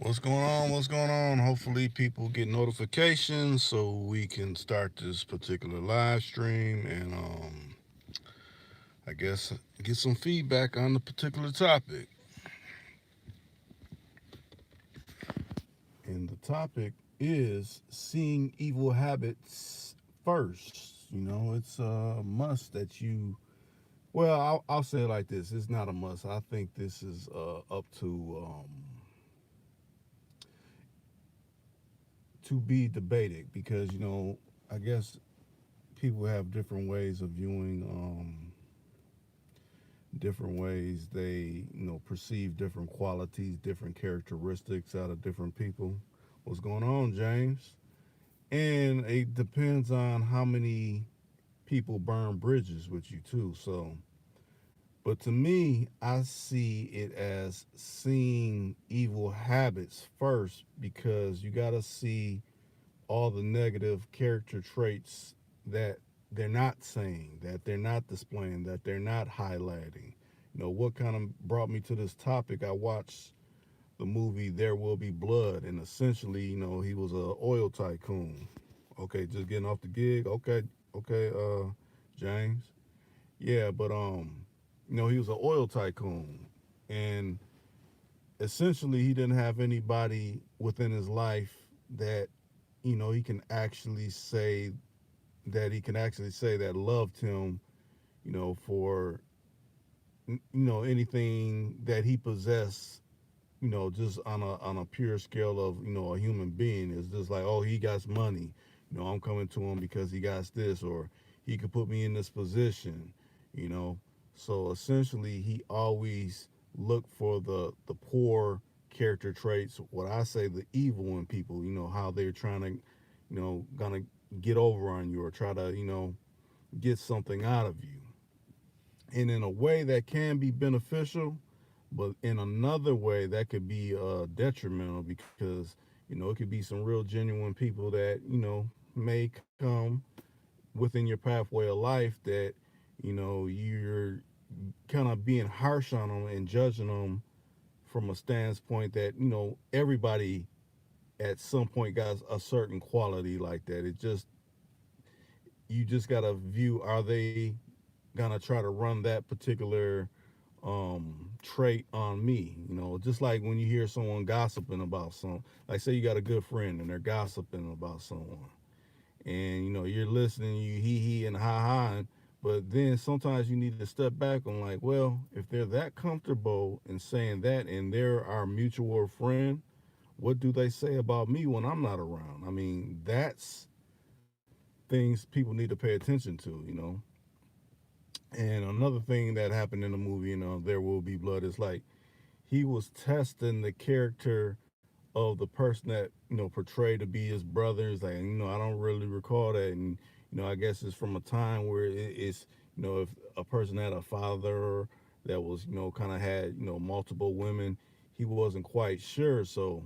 What's going on? What's going on? Hopefully, people get notifications so we can start this particular live stream and I guess get some feedback on the particular topic. And the topic is seeing evil habits first. It's a must that you. Well, I'll say it like this: it's not a must. I think this is up to be debated because I guess people have different ways of viewing different ways they perceive different qualities, different characteristics out of different people. What's going on, James? And it depends on how many people burn bridges with you too. So but to me, I see it as seeing evil habits first because you got to see all the negative character traits that they're not saying, that they're not displaying, that they're not highlighting. What kind of brought me to this topic? I watched the movie There Will Be Blood, and essentially, he was a oil tycoon. Okay, just getting off the gig. Okay, okay, James. Yeah, but he was an oil tycoon, and essentially, he didn't have anybody within his life that he can actually say that loved him, for anything that he possessed, just on a pure scale of a human being. Is just like, oh, he got money, I'm coming to him because he got this, or he could put me in this position, you know. So essentially, he always looked for the poor character traits. What I say, the evil in people, how they're trying to, gonna get over on you or try to, get something out of you. And in a way that can be beneficial, but in another way that could be detrimental because it could be some real genuine people that may come within your pathway of life that you're kind of being harsh on them and judging them from a standpoint that everybody at some point got a certain quality like that. It just you just gotta view, are they gonna try to run that particular trait on me? Just like when you hear someone gossiping about some, like say you got a good friend and they're gossiping about someone, and you're listening, you hee and ha ha, but then sometimes you need to step back and like, well, if they're that comfortable in saying that and they're our mutual friend, what do they say about me when I'm not around? I mean, that's things people need to pay attention to. And another thing that happened in the movie, There Will Be Blood, is like he was testing the character of the person that portrayed to be his brother. Is like, I don't really recall that, and I guess it's from a time where it's if a person had a father that was kind of had multiple women, he wasn't quite sure. So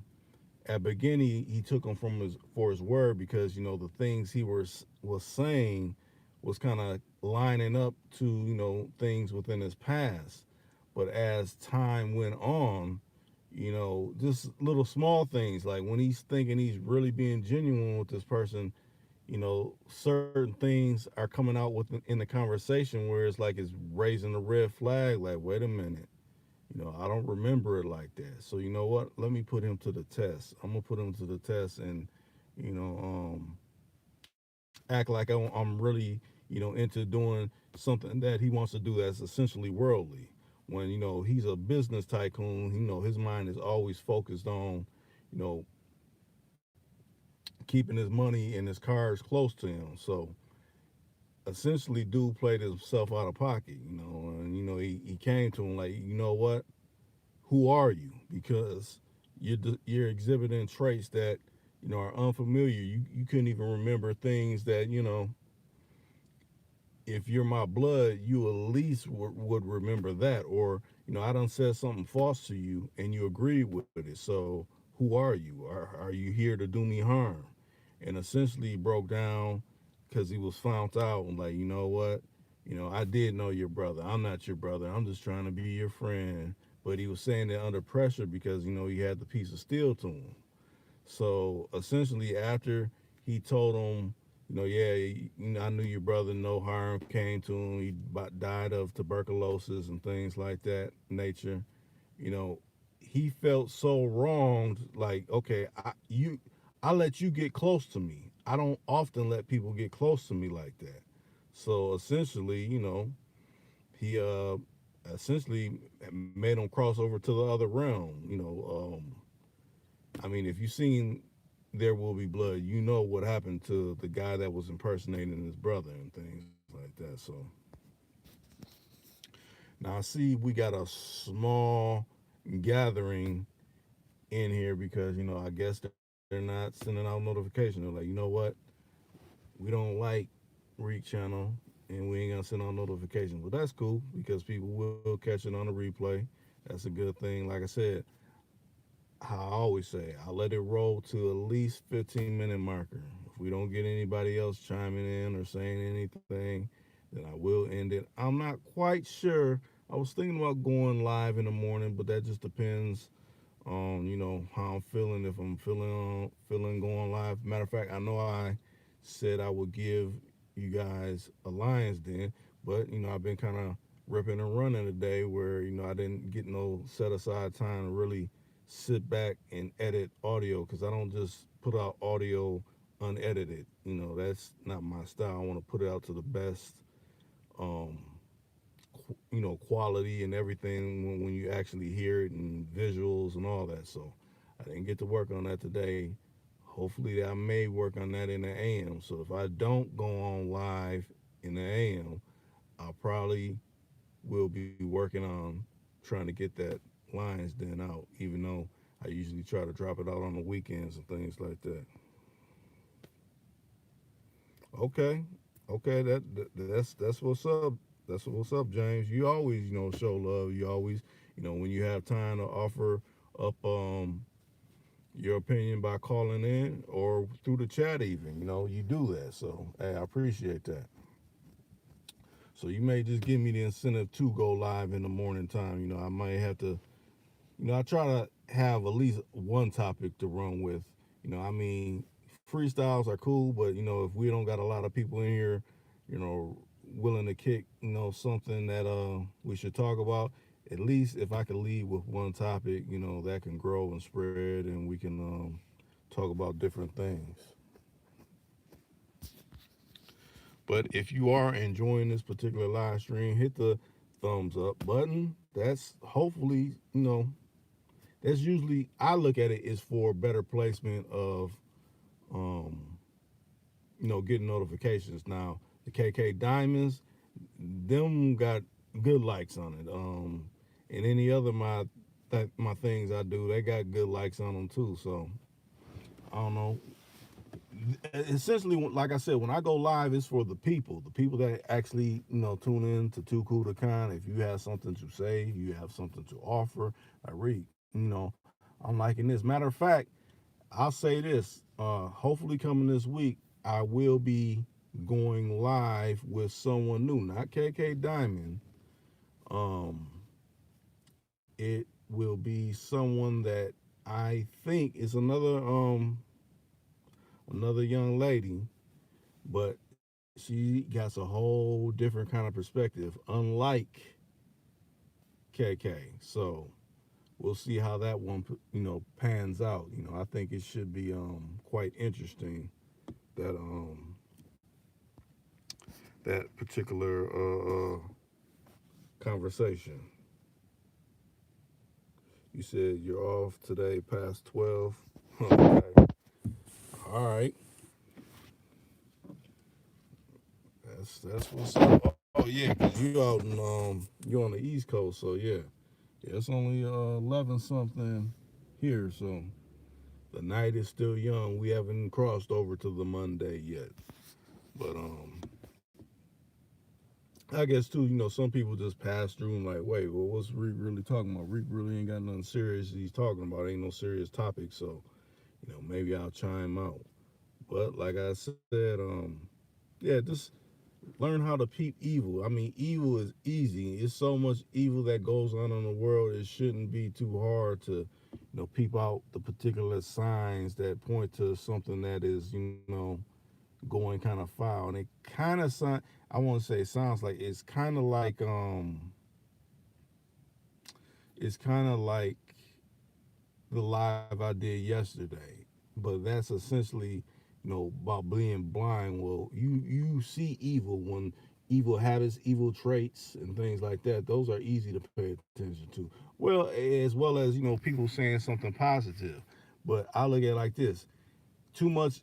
at beginning he took him from his for his word because the things he was saying was kind of lining up to things within his past. But as time went on, just little small things like when he's thinking he's really being genuine with this person, certain things are coming out in the conversation where it's like it's raising a red flag, like, wait a minute, I don't remember it like that. So you know what? Let me put him to the test. I'm gonna put him to the test and, you know, act like I'm really, into doing something that he wants to do that's essentially worldly. When he's a business tycoon, his mind is always focused on, you know, keeping his money and his cars close to him. So essentially, dude played himself out of pocket, and he came to him like, you know what? Who are you? Because you're exhibiting traits that are unfamiliar. You couldn't even remember things that if you're my blood, you at least would remember that. Or I done said something false to you and you agreed with it. So who are you? Are you here to do me harm? And essentially he broke down because he was found out and like, what? I did know your brother. I'm not your brother. I'm just trying to be your friend but he was saying that under pressure because he had the piece of steel to him. So essentially, after he told him, yeah, I knew your brother, no harm came to him. He died of tuberculosis and things like that nature. You know, he felt so wronged. Like, okay, I let you get close to me. I don't often let people get close to me like that. So essentially, he essentially made him cross over to the other realm. I mean, if you've seen There Will Be Blood, you know what happened to the guy that was impersonating his brother and things like that. So now I see we got a small gathering in here because I guess they're not sending out notifications. They're like, you know what? We don't like Reek Channel and we ain't gonna send out notifications. But that's cool because people will catch it on the replay. That's a good thing. Like I said, I always say, I let it roll to at least 15-minute marker. If we don't get anybody else chiming in or saying anything, then I will end it. I'm not quite sure. I was thinking about going live in the morning, but that just depends on how I'm feeling. If I'm feeling going live. Matter of fact, I know I said I would give you guys a Lions Den, but I've been kind of ripping and running today where I didn't get no set aside time to really sit back and edit audio because I don't just put out audio unedited. That's not my style. I want to put it out to the best um quality and everything when you actually hear it and visuals and all that. So I didn't get to work on that today. Hopefully I may work on that in the AM. So if I don't go on live in the AM, I probably will be working on trying to get that Lions Den out, even though I usually try to drop it out on the weekends and things like that. Okay, okay, that's what's up. That's what's up, James. You always show love. You always when you have time to offer up your opinion by calling in or through the chat even. You do that. So hey, I appreciate that. So you may just give me the incentive to go live in the morning time. I might have to. I try to have at least one topic to run with. I mean, freestyles are cool, but if we don't got a lot of people in here, you know, willing to kick, something that we should talk about, at least if I could lead with one topic, that can grow and spread and we can talk about different things. But if you are enjoying this particular live stream, hit the thumbs up button. That's hopefully, that's usually I look at it is for better placement of um, getting notifications. Now the KK Diamonds, them got good likes on it. And any other my things I do, they got good likes on them too. So I don't know. Essentially, like I said, when I go live, it's for the people that actually tune in to Too Cool to Con. If you have something to say, you have something to offer, I read. I'm liking this. Matter of fact, I'll say this. Hopefully, coming this week, I will be going live with someone new, not KK Diamond. Um, it will be someone that I think is another young lady, but she got a whole different kind of perspective, unlike KK. So we'll see how that one pans out. I think it should be quite interesting that that particular conversation. You said you're off today past 12. Okay. All right. That's what's up. Oh yeah, cause you out in you on the East Coast, so yeah, it's only 11 something here, so the night is still young. We haven't crossed over to the Monday yet, but I guess too, some people just pass through and like, wait, well, what's Reek really talking about? Reek really ain't got nothing serious he's talking about. Ain't no serious topic, so maybe I'll chime out. But like I said, yeah, just Learn how to peep evil. I mean, evil is easy. It's so much evil that goes on in the world. It shouldn't be too hard to, peep out the particular signs that point to something that is, going kind of foul. And it kind of sound. I want to say it sounds like it's kind of like it's kind of like the live I did yesterday. But that's essentially, about being blind. Well, you see evil when evil habits, evil traits, and things like that. Those are easy to pay attention to. Well as people saying something positive. But I look at it like this: too much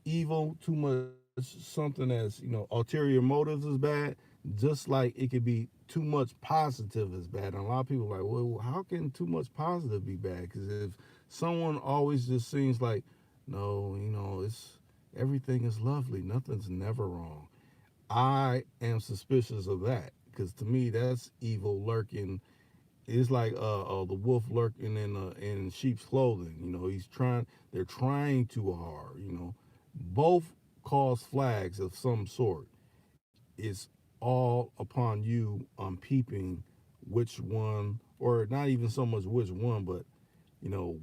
evil, too much something that's ulterior motives is bad. Just like it could be too much positive is bad. And a lot of people are like, well, how can too much positive be bad? Because if someone always just seems like, no, it's everything is lovely, nothing's never wrong. I am suspicious of that because to me that's evil lurking. It's like the wolf lurking in sheep's clothing. They're trying too hard. Both cause flags of some sort. It's all upon you peeping which one, or not even so much which one, but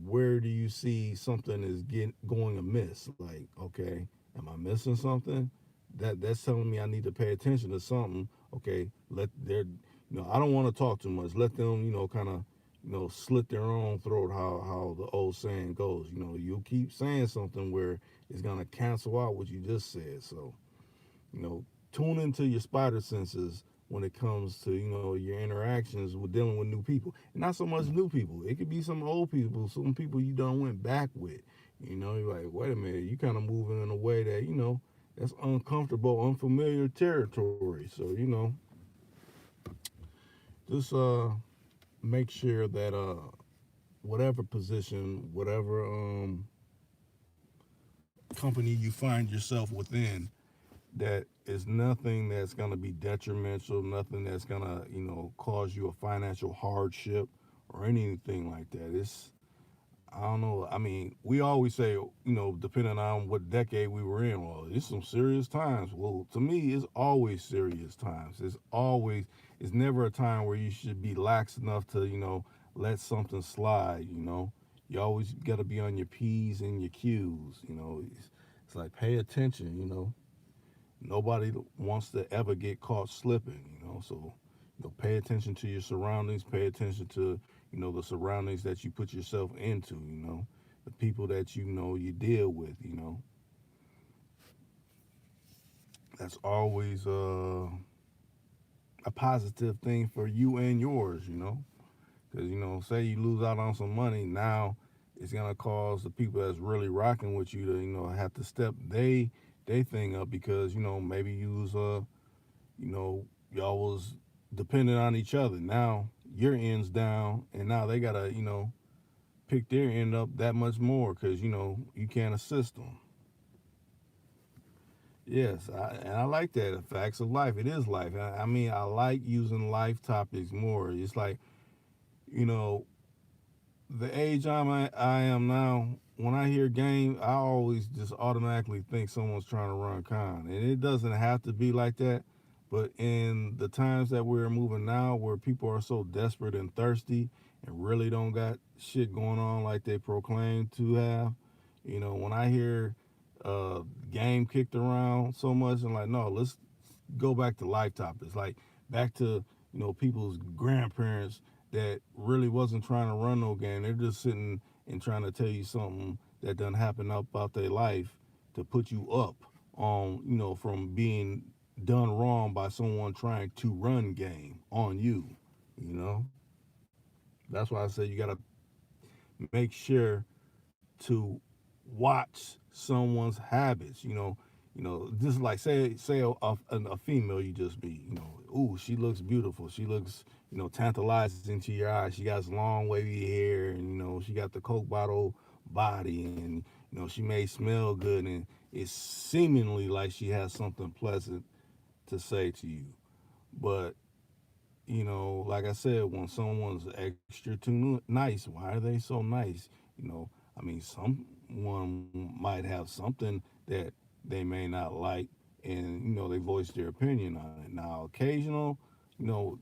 where do you see something is going amiss? Like, okay, am I missing something? That's telling me I need to pay attention to something. Okay, let their I don't want to talk too much. Let them kind of slit their own throat. How the old saying goes. You'll keep saying something where it's gonna cancel out what you just said. So you know, tune into your spider senses when it comes to your interactions with dealing with new people, and not so much new people. It could be some old people, some people you done went back with. You're like, wait a minute, you kind of moving in a way that that's uncomfortable, unfamiliar territory. So just make sure that whatever position, whatever company you find yourself within, that is nothing that's going to be detrimental, nothing that's going to, cause you a financial hardship or anything like that. I don't know. I mean, we always say, depending on what decade we were in, well, it's some serious times. Well, to me, it's always serious times. It's never a time where you should be lax enough to, let something slide, You always got to be on your P's and your Q's, it's like pay attention, Nobody wants to ever get caught slipping, So, pay attention to your surroundings. Pay attention to, the surroundings that you put yourself into. The people that you deal with. That's always a positive thing for you and yours. Because say you lose out on some money now, it's gonna cause the people that's really rocking with you to have to step they thing up because maybe you was y'all was dependent on each other. Now your end's down, and now they gotta pick their end up that much more because you can't assist them. Yes, and I like that. The facts of life. It is life. I mean, I like using life topics more. It's like you know the age I am now, when I hear game, I always just automatically think someone's trying to run con, and it doesn't have to be like that. But in the times that we're moving now, where people are so desperate and thirsty and really don't got shit going on like they proclaim to have, when I hear game kicked around so much, and like, no, let's go back to life topics, like back to people's grandparents that really wasn't trying to run no game. They're just sitting and trying to tell you something that done happened up about their life to put you up on from being done wrong by someone trying to run game on you. You know, that's why I say you gotta make sure to watch someone's habits. Just like say a female you just meet. Ooh, she looks beautiful. She looks tantalizing to your eyes. She got long wavy hair, and she got the Coke bottle body, and she may smell good, and it's seemingly like she has something pleasant to say to you. But like I said, when someone's extra too nice, why are they so nice? I mean, someone might have something that they may not like, and they voice their opinion on it. Now, occasional,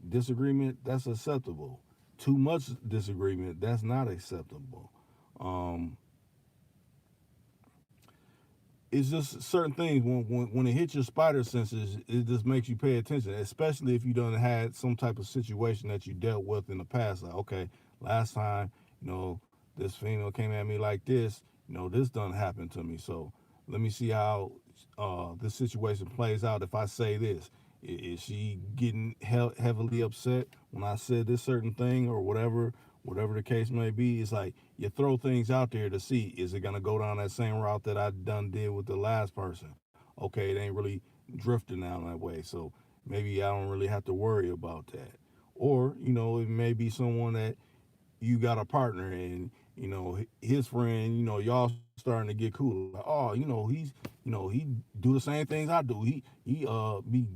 disagreement, that's acceptable. Too much disagreement, that's not acceptable. Um, it's just certain things when it hits your spider senses, it just makes you pay attention, especially if you done had some type of situation that you dealt with in the past. Like, okay, last time, this female came at me like this, this done happened to me. So let me see how this situation plays out if I say this. Is she getting heavily upset when I said this certain thing or whatever the case may be? It's like you throw things out there to see, is it gonna go down that same route that I done did with the last person? Okay, it ain't really drifting down that way, so maybe I don't really have to worry about that. Or it may be someone that you got a partner and his friend, y'all starting to get cool. Like, oh, he do the same things I do. He be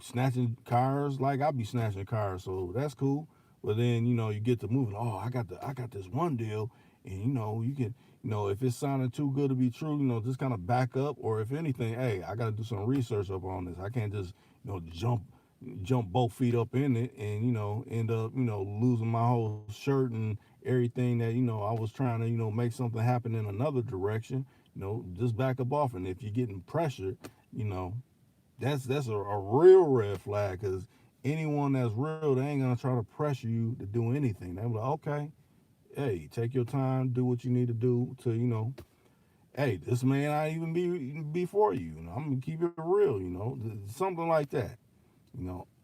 snatching cars like I be snatching cars, so that's cool. But then you get to moving. Oh, I got this one deal, and you can if it's sounding too good to be true, just kind of back up. Or if anything, hey, I got to do some research up on this. I can't just jump both feet up in it and end up losing my whole shirt and everything that I was trying to make something happen in another direction. Just back up off. And if you're getting pressured, you know that's a real red flag, because anyone that's real, they ain't gonna try to pressure you to do anything. They're like, okay, hey, take your time, do what you need to do to hey, this may not even be for you. I'm gonna keep it real, something like that.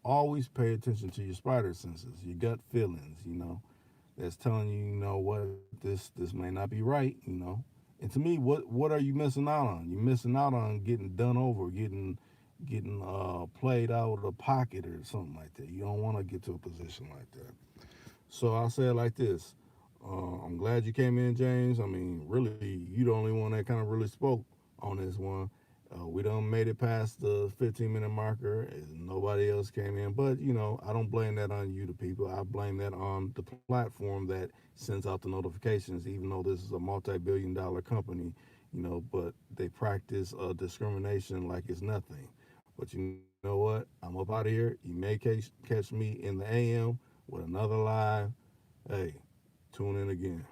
Always pay attention to your spider senses, your gut feelings, that's telling you, what, this may not be right, And to me, what are you missing out on? You're missing out on getting done over, getting played out of the pocket or something like that. You don't want to get to a position like that. So I'll say it like this. I'm glad you came in, James. I mean, really, you the only one that kind of really spoke on this one. We done made it past the 15-minute marker. Nobody else came in. But, I don't blame that on you, the people. I blame that on the platform that sends out the notifications, even though this is a multi-billion-dollar company, but they practice discrimination like it's nothing. But you know what? I'm up out of here. You may catch me in the AM with another live. Hey, tune in again.